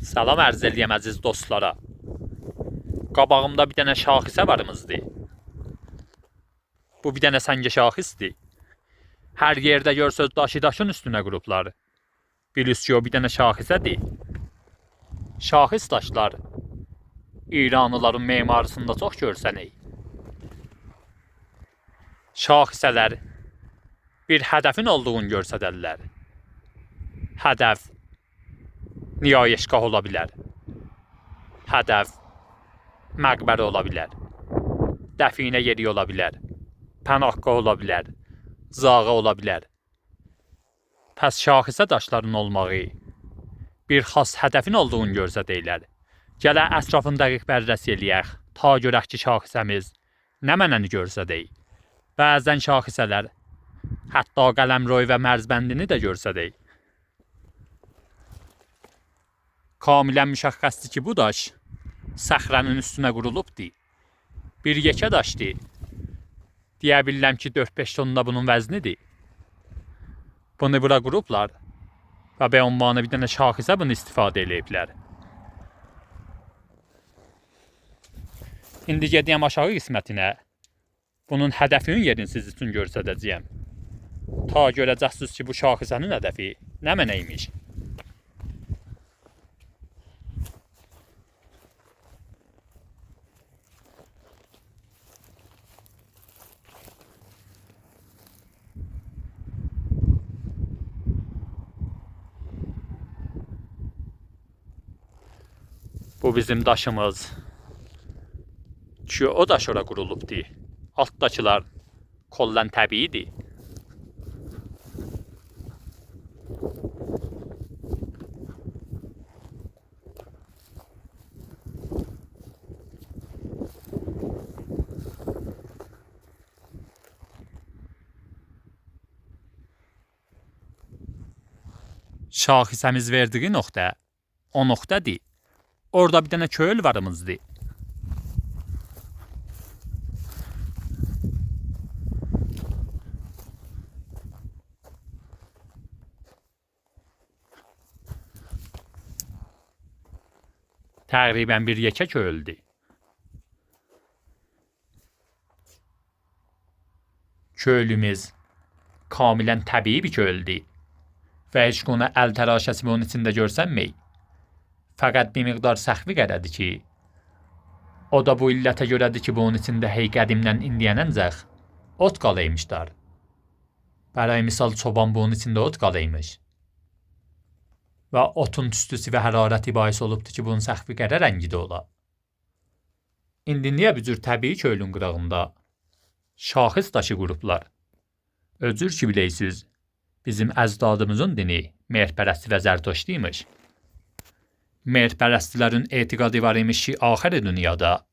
Salam ərz eləyəm əziz dostlara. Qabağımda bir dənə şaxisə varımızdır. Bu bir dənə səngə şaxisdir. Hər yerdə görsöz daşın üstünə qurublar. Bilirsiniz ki, o bir dənə şaxisədir. Şaxis daşlar İranlıların memarısında çox görsənək. Şaxisələr bir hədəfin olduğunu görsədərlər. Hədəf nihayəşgah ola bilər. Hədəf məqbərə ola bilər. Dəfinə yeri ola bilər. Pənahgah ola bilər. Zağı ola bilər. Pəs şaxisə daşların olmağı bir xas hədəfin olduğunu görsədərlər. Gələ ətrafını dəqiq bərrəsi eləyək. Ta görək ki, şaxisəmiz nə mənəni görsədək. Bəzən şaxisələr hətta qələmroy və mərzbəndini də görsədək. Kamilən müşəxxəsdir ki, bu daş səxrənin üstünə qurulubdur. Bir yekə daşdır. Deyə bilirəm ki, 4-5 tonda bunun vəznidir. Bunu bura qurublar və beyanmanı bir dənə şaxisə bunu istifadə eləyiblər. İndi gedəyəm aşağı qismətinə. Bunun hədəfinin yerini siz üçün göstərəcəyəm. Ta görəcəksiniz ki, bu şaxisənin hədəfi nə mənə imiş. Bu bizim daşımız. Ki o daş ora qurulubdur. Altdakılar kollən təbiidir. Şaxisəmiz verdiyi nöqtə o nöqtədir. Orada bir dənə köl varımızdır. Təqribən bir yekə köldür. Kölümüz kamilən təbii bir köldür. Və heç qona əl təraşəsi bunun içində görsənməyik. Fəqət bir miqdar səxvi qədədir ki, o da bu illətə görədir ki, bunun içində hey qədimdən indiyənəncəx ot qalıymışlar. Bərəy misal çoban bunun içində ot qalıymış. Və otun tüstüsü və hərarəti bahis olubdur ki, bunun səxvi qədə rəngidə ola. İndi niyə bu cür təbii köylün qırağında şaxis daşı qurublar? Özür ki, biləysiniz, bizim əzdadımızın dini mehrpərəsti və zərtoşdiymiş. Mehrpərəstilərin etiqadı var imiş ki, axir dünyada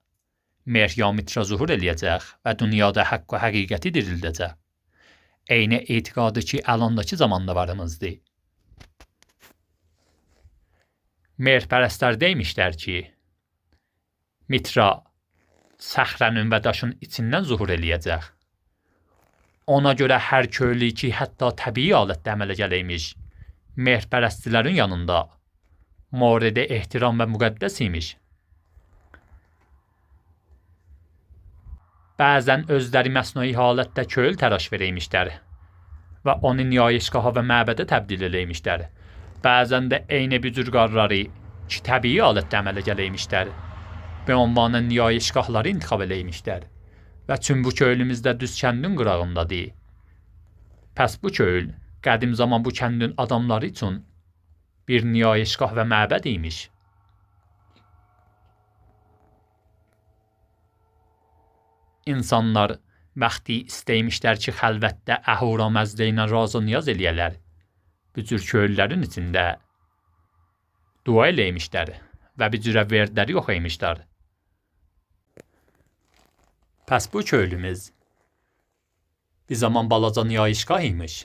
mehr ya mitra zuhur eləyəcək və dünyada haqq və həqiqəti dirildəcək. Eyni etiqadı ki, əlandakı zamanda varımızdır. Mehrpərəstlər deymişlər ki, mitra səxrənin və daşın içindən zuhur eləyəcək. Ona görə hər köylü ki, hətta təbii alətdə əmələ gələymiş, mehrpərəstilərin yanında mordə ehtiram və müqəddəs imiş. Bəzən özləri məsnui halətdə köl təraş verəymişlər və onu nihayəşgaha və məbədə təbdil eləymişlər. Bəzən də eyni bir cür qarları ki, təbii alətdə əmələ gələymişlər və onların nihayəşgahları intiqab eləymişlər. Və çün bu köylümüzdə düz kəndin qırağındadır. Pəs bu köl qədim zaman bu kəndin adamları üçün bir nihayəşgah və məbəd imiş. İnsanlar vaxtı istəymişlər ki, xəlvətdə əhura məzdə ilə razı niyaz eləyələr. Bu cür köylülərin içində dua eləymişlər və bir cürə verdləri oxuymuşlar. Pəs bu köylümüz bir zaman balaca nihayəşgah imiş.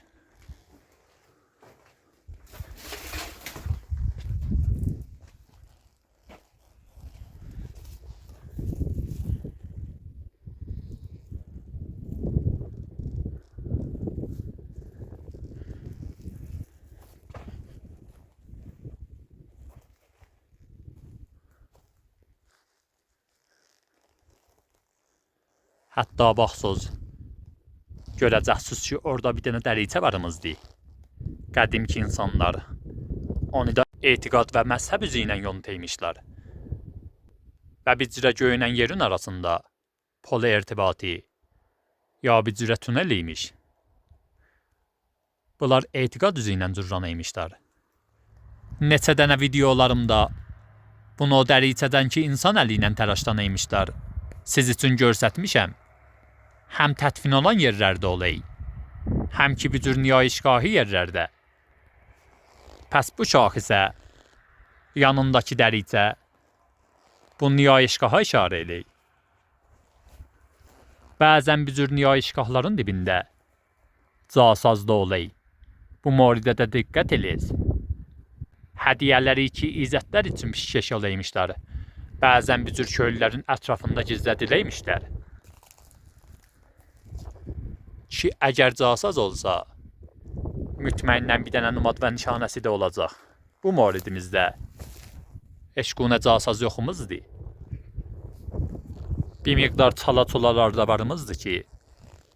Hətta baxsız, görəcəksiniz ki, orada bir dənə dəricə varımızdır. Qədimki insanlar onu da etiqad və məzhəb üzü ilə yonultmuşlar. Və bir cürə göylə yerin arasında polo irtibatı ya bir cürə tunel imiş. Bunlar etiqad üzü ilə cürranıymışlar. Neçə dənə videolarımda bunu o dəricədənki insan əli ilə təraşlanıymışlar. Siz üçün görsətmişəm. Həm tədfin olan yerlərdə olay, həm ki bir cür niyayişgahı yerlərdə. Pəs bu şaxisə, yanındakı dəricə, bu niyayişgaha işarə eləyir. Bəzən bir cür niyayişgahların dibində casazda olay. Bu moridə də diqqət eləyiz. Hədiyələri ki, izzətlər üçün pişkeş olaymışlar. Bəzən bir cür köylülərin ətrafında gizlədiləymişlər. Ki, əgər casaz olsa, mütməinnən bir dənə numad və nişanəsi də olacaq. Bu moridimizdə eşqunə casaz yoxumuzdur. Bir miqdar çala-çolalar da varımızdır ki,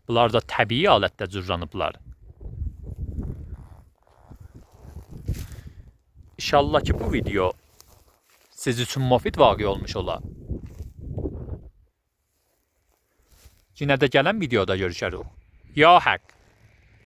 bunlar da təbii alətdə cürranıblar. İnşallah ki, bu video siz üçün müfid vaqe olmuş ola. Yine də gələn videoda görüşərik. Ya haqq.